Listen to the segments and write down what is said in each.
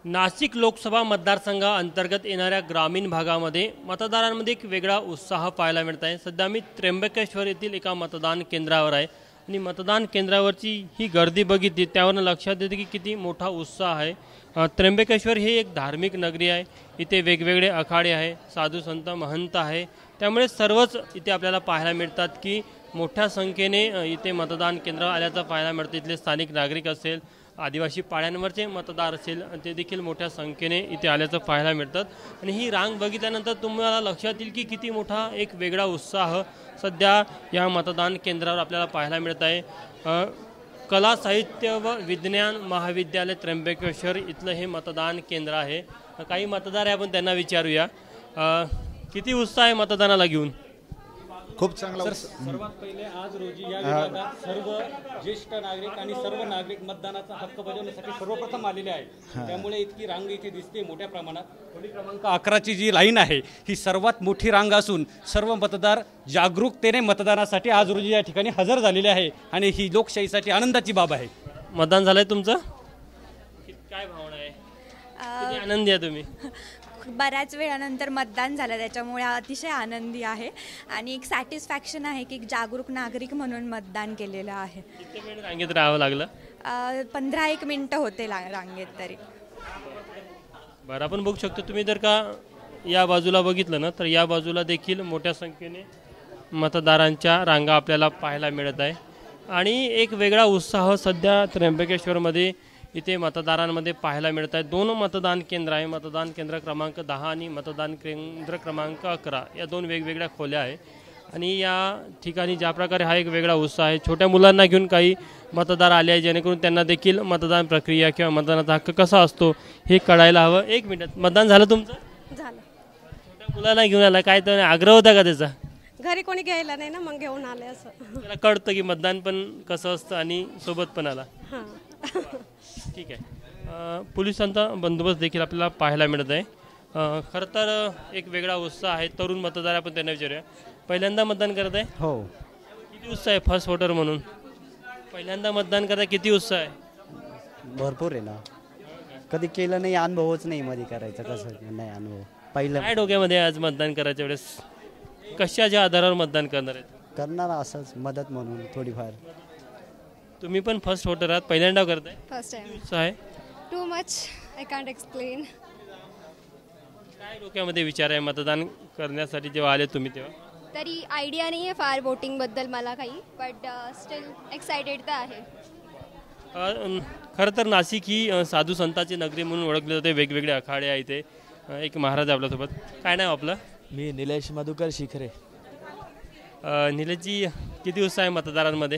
नाशिक लोकसभा मतदारसंघाअंतर्गत येणाऱ्या ग्रामीण भागामध्ये मतदारांमध्ये एक वेगळा उत्साह पाहायला मिळत आहे। सध्या मी त्र्यंबकेश्वर येथील एका मतदान केंद्रावर आहे आणि मतदान केंद्रावरची ही गर्दी बघितली त्यावरून लक्षात येते की किती मोठा उत्साह आहे। त्र्यंबकेश्वर ही एक धार्मिक नगरी आहे। इथे वेगवेगळे आखाडे आहे, साधू संत महंत आहे, त्यामुळे सर्वच इथे आपल्याला पाहायला मिळतात की मोठ्या संख्येने इथे मतदान केंद्र आल्याचं पाहायला मिळतं। इथले स्थानिक नागरिक असेल, आदिवासी पाड्यांवरचे मतदार असेल ते देखील मोठ्या संख्येने इथे आल्याचं पाहायला मिळतात आणि ही रांग बघितल्यानंतर तुम्हाला लक्षात येईल की किती मोठा एक वेगळा उत्साह सध्या या मतदान केंद्रावर आपल्याला पाहायला मिळत आहे। कला साहित्य व विज्ञान महाविद्यालय त्र्यंबकेश्वर इथलं हे मतदान केंद्र आहे। काही मतदार आहे, आपण त्यांना विचारूया किती उत्साह आहे मतदानाला घेऊन। खूप चांगला सर्वात पहिले आज रोजी या विभागात सर्व ज्येष्ठ नागरिक आणि सर्व नागरिक मतदानाचा हक्क बजावण्यासाठी सर्वप्रथम आलेले आहेत। त्यामुळे इतकी रांग इथे दिसते मोठ्या प्रमाणात। खोली क्रमांक 11ची जी लाईन आहे ही सर्वात मोठी रांग असून सर्व मतदार जागरूकतेने मतदानासाठी आज रोजी या ठिकाणी हजर झालेले आहे आणि ही लोकशाहीसाठी आनंदाची बाब आहे। मतदान झालंय तुमचं, काय भावना आहे, किती आनंदी आहे तुम्ही? बऱ्याच वेळानंतर मतदान झालं त्याच्यामुळे अतिशय आनंदी आहे आणि एक सॅटिस्फॅक्शन आहे की जागरूक नागरिक म्हणून मतदान केलेलं आहे। किती वेळ रांगेत राहावं लागलं? 15-1 मिनिटं होते रांगेत तरी। बरं, आपण बघू शकतो तुम्ही जर का या बाजूला बघितलं ना तर या बाजूला देखील मोठ्या संख्येने मतदारांच्या रांगा आपल्याला पाहायला मिळत आहे आणि एक वेगळा उत्साह सध्या त्र्यंबकेश्वरमध्ये इथे मतदारांमध्ये पाहायला मिळत आहे। दोन मतदान केंद्र आहे, मतदान केंद्र क्रमांक 10 आणि मतदान केंद्र क्रमांक 11 या दोन वेगवेगळ्या खोल्या आहे आणि या ठिकाणी ज्या प्रकारे हा एक वेगळा उत्साह आहे। छोट्या मुलांना घेऊन काही मतदार आले आहे जेणेकरून त्यांना देखील मतदान प्रक्रिया किंवा मतदानाचा हक्क कसा असतो हे कळायला हवं। 1 मिनिट, मतदान झालं तुमचं? झालं। छोट्या मुलांना घेऊन आला, काय तर आग्रह होता का त्याचा? घरी कोणी घ्यायला नाही ना, मग घेऊन आले असं। त्याला कळतं की मतदान पण कसं असतं आणि सोबत पण आला। हां ठीक आहे। पोलिसांचा बंदोबस्त देखील आपल्याला पाहायला मिळत आहे। खरं तर एक वेगळा उत्साह आहे। तरुण मतदार आपण त्यांना विचारूया, पहिल्यांदा मतदान करत आहे? हो। किती उत्साह आहे फर्स्ट वोटर म्हणून? पहिल्यांदा मतदान करता किती उत्साह आहे? भरपूर आहे ना, कधी केलं नाही, अनुभवच नाही मध्ये करायचं कसं नाही अनुभव। पहिलं काय डोक्यामध्ये आज मतदान करायच्या वेळेस कशाच्या आधारावर मतदान करणार आहेत? करणार असंच मदत म्हणून थोडीफार। तुम्ही पण फर्स्ट वोटर आहात, पहिल्यांदा करताय? First time. उत्साह आहे? Too much, I can't explain. काय डोक्यामध्ये विचार आहे मतदान करण्यासाठी जेव्हा आले तुम्ही तेव्हा? तरी आयडिया नाही आहे फार वोटिंग बद्दल मला काही, बट स्टिल एक्साइटेड तर आहे। खरं तर नाशिक ही साधू संतांची नगरी म्हणून ओळखली जाते। वेगवेगळे आखाडे आहे इथे। एक महाराज आपल्यासोबत, काय नाव आपलं? मी निलेश मधुकर शिखरे। निलेशजी, किती उत्साह आहे मतदारांमध्ये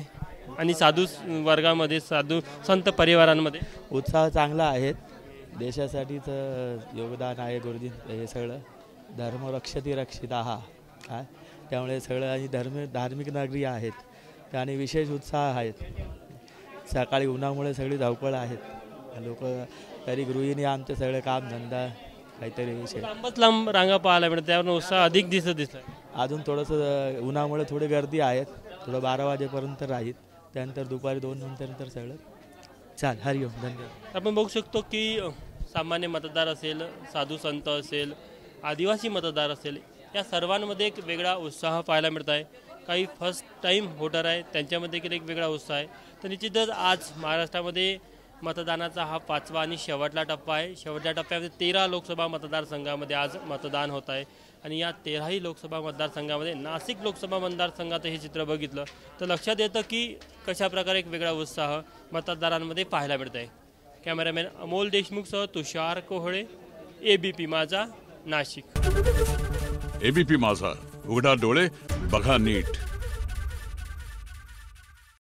आणि साधू वर्गामध्ये, साधू संत परिवारांमध्ये? उत्साह चांगला आहे, देशासाठीच योगदान आहे गुरुजी हे सगळं। धर्म रक्षती रक्षिता हा काय, त्यामुळे सगळं आणि धार्मिक नगरी आहेत आणि विशेष उत्साह आहेत। सकाळी उन्हामुळे सगळी धावपळ आहेत, लोक तरी गृहिणी आमचे सगळे काम धंदा काहीतरी विषय लांबच लांब रांगा पाहायला मिळतात, त्यावर उत्साह अधिक दिसत अजून थोडंसं उन्हामुळे थोडी गर्दी आहेत, थोडं 12 वाजेपर्यंत राहील, त्यानंतर दुपारी 2 नंतर सगळं चाल। हरिओम, धन्यवाद। आपण बघू शकतो की सामान्य मतदार असेल, साधू संत असेल, आदिवासी मतदार असेल, या सर्वांमध्ये एक वेगळा उत्साह पाहायला मिळत आहे। काही फर्स्ट टाईम व्होटर आहे त्यांच्यामध्ये देखील एक वेगळा उत्साह आहे। तर निश्चितच आज महाराष्ट्रामध्ये मतदानाचा हा 5वा आणि शेवटला टप्पा आहे। शेवटच्या टप्प्यामध्ये 13 लोकसभा मतदारसंघामध्ये आज मतदान होत आहे आणि या 13ही लोकसभा मतदारसंघामध्ये नाशिक लोकसभा मतदारसंघात हे चित्र बघितलं तर लक्षात येतं की कशाप्रकारे एक वेगळा उत्साह मतदारांमध्ये पाहायला मिळत आहे। कॅमेरामॅन अमोल देशमुखसह तुषार कोहळे, ABP माझा, नाशिक। ABP माझा, उघडा डोळे बघा नीट।